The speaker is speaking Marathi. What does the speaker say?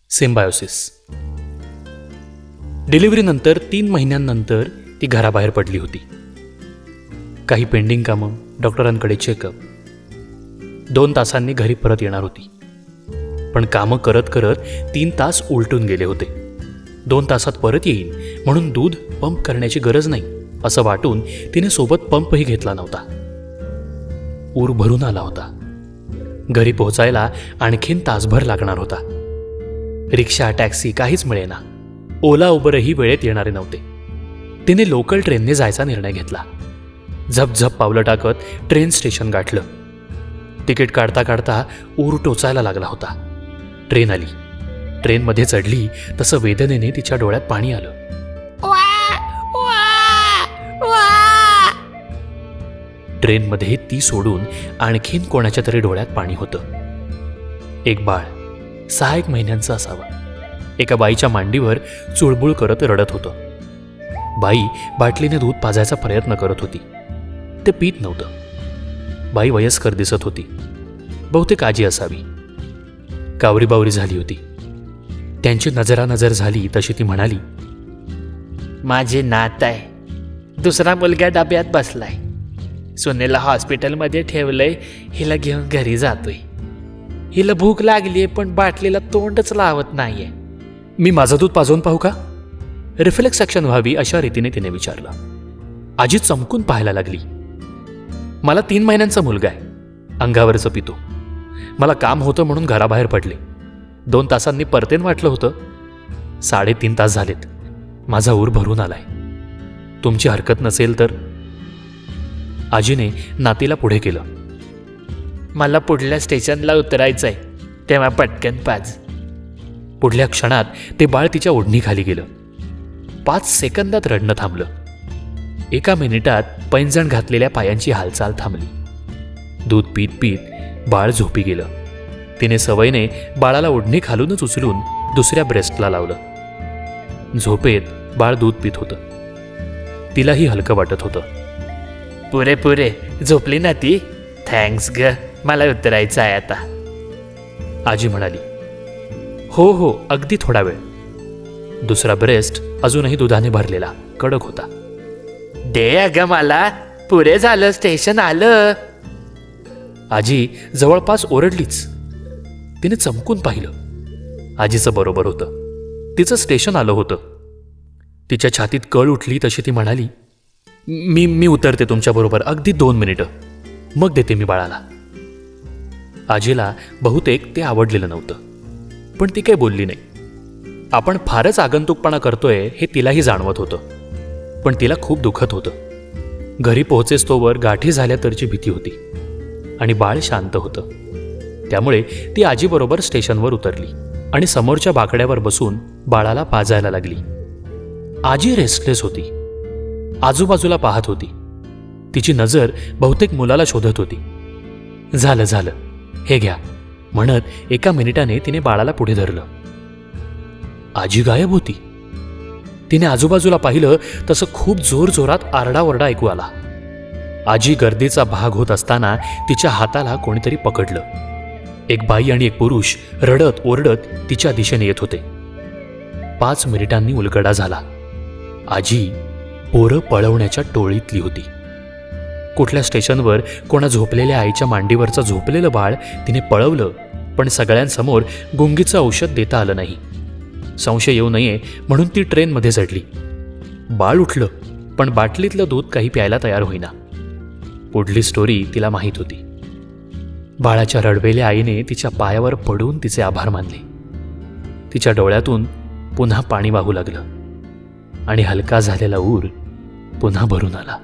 सिम्बायोसिस. डिलिव्हरीनंतर 3 महिन्यांनंतर ती घराबाहेर पडली होती. काही पेंडिंग कामं, डॉक्टरांकडे चेकअप. 2 तासांनी घरी परत येणार होती. पण कामं करत करत 3 तास उलटून गेले होते. 2 तासात परत येईल म्हणून दूध पंप करण्याची गरज नाही असं वाटून तिने सोबत पंपही घेतला नव्हता. ऊर भरून आला होता. घरी पोहोचायला आणखीन तासभर लागणार होता. रिक्षा, टॅक्सी काहीच मिळेना. ओला उबरही वेळेत येणारे नव्हते. तिने लोकल ट्रेनने जायचा निर्णय घेतला. झपझप पावलं टाकत ट्रेन स्टेशन गाठलं. तिकीट काढता काढता ऊर टोचायला लागला होता. ट्रेन आली. ट्रेनमध्ये चढली तसं वेदनेने तिच्या डोळ्यात पाणी आलं. ट्रेनमध्ये ती सोडून आणखीन कोणाच्या तरी डोळ्यात पाणी होतं. एक बाळ 6 महिन्यांचं असावं. एका बाईच्या मांडीवर चुळबुळ करत रडत होतं. बाई बाटलीने दूध पाजायचा प्रयत्न करत होती. ते पीत नव्हतं. बाई वयस्कर दिसत होती. बहुतेक आजी असावी. कावरीबावरी झाली होती. त्यांची नजरानजर झाली तशी ती म्हणाली, माझे नात आहे. दुसरा मुलगा डब्यात बसलाय. सुनेला हॉस्पिटलमध्ये ठेवलंय. हिला घेऊन घरी जातोय. हिला भूक लागलीये पण बाटलीला तोंडच लावत नाहीये. मी माझं दूध पाजवून पाहू का? रिफ्लेक्स ॲक्शन व्हावी अशा रीतीने तिने विचारलं. आजी चमकून पाहायला लागली. मला 3 महिन्यांचा मुलगा आहे. अंगावरचं पितो. मला काम होतं म्हणून घराबाहेर पडले. 2 तासांनी परतेन वाटलं होतं. 3.5 तास झालेत. माझा ऊर भरून आलाय. तुमची हरकत नसेल तर. आजीने नातीला पुढे केलं. मला पुढल्या स्टेशनला उतरायचंय, तेव्हा पटकन पाज. पुढल्या क्षणात ते बाळ तिच्या ओढणीखाली गेलं. 5 सेकंदात रडणं थांबलं. 1 मिनिटात पैंजण घातलेल्या पायांची हालचाल थांबली. दूध पीत पीत बाळ झोपी गेलं. तिने सवयीने बाळाला ओढणी खालूनच उचलून दुसऱ्या ब्रेस्टला लावलं. झोपेत बाळ दूध पित होतं. तिलाही हलकं वाटत होतं. पुरे पुरे झोपली ना ती? थँक्स ग, मला उतरायचं आहे आता. आजी म्हणाली. हो हो, अगदी थोडा वेळ. दुसरा ब्रेस्ट अजूनही दुधाने भरलेला, कडक होता. दे अगं मला, पुरे झालं, स्टेशन आलं. आजी जवळपास ओरडलीच. तिने चमकून पाहिलं. आजीचं बरोबर होतं. तिचं स्टेशन आलं होतं. तिच्या छातीत कळ उठली तशी ती म्हणाली, मी उतरते तुमच्याबरोबर, अगदी 2 मिनिटं, मग देते मी बाळाला. आजीला बहुतेक ते आवडलेलं नव्हतं, पण ती काही बोलली नाही. आपण फारच आगंतुकपणा करतोय हे तिलाही जाणवत होतं. पण तिला खूप दुखत होतं. घरी पोहोचेस्तोवर गाठी झाल्या तरची भीती होती. आणि बाळ शांत होतं. त्यामुळे ती आजीबरोबर स्टेशनवर उतरली आणि समोरच्या बाकड्यावर बसून बाळाला पाजायला लागली. आजी रेस्टलेस होती. आजूबाजूला पाहत होती. तिची नजर बहुतेक मुलाला शोधत होती. झालं झालं, हे घ्या म्हणत 1 मिनिटाने तिने बाळाला पुढे धरलं. आजी गायब होती. तिने आजूबाजूला पाहिलं तसं खूप जोरजोरात आरडाओरडा ऐकू आला. आजी गर्दीचा भाग होत असताना तिच्या हाताला कोणीतरी पकडलं. एक बाई आणि एक पुरुष रडत ओरडत तिच्या दिशेने येत होते. 5 मिनिटांनी उलगडा झाला. आजी पोरं पळवण्याच्या टोळीतली होती. कुठल्या स्टेशनवर कोणा झोपलेल्या आईच्या मांडीवरचं झोपलेलं बाळ तिने पळवलं, पण सगळ्यांसमोर गुंगीचं औषध देता आलं नाही. संशय येऊ नये म्हणून ती ट्रेनमध्ये चढली. बाळ उठलं, पण बाटलीतलं दूध काही प्यायला तयार होईना. पुढली स्टोरी तिला माहीत होती. बाळाच्या रडवेल्या आईने तिच्या पायावर पडून तिचे आभार मानले. तिच्या डोळ्यातून पुन्हा पाणी वाहू लागलं आणि हलका झालेला ऊर पुन्हा भरून आला.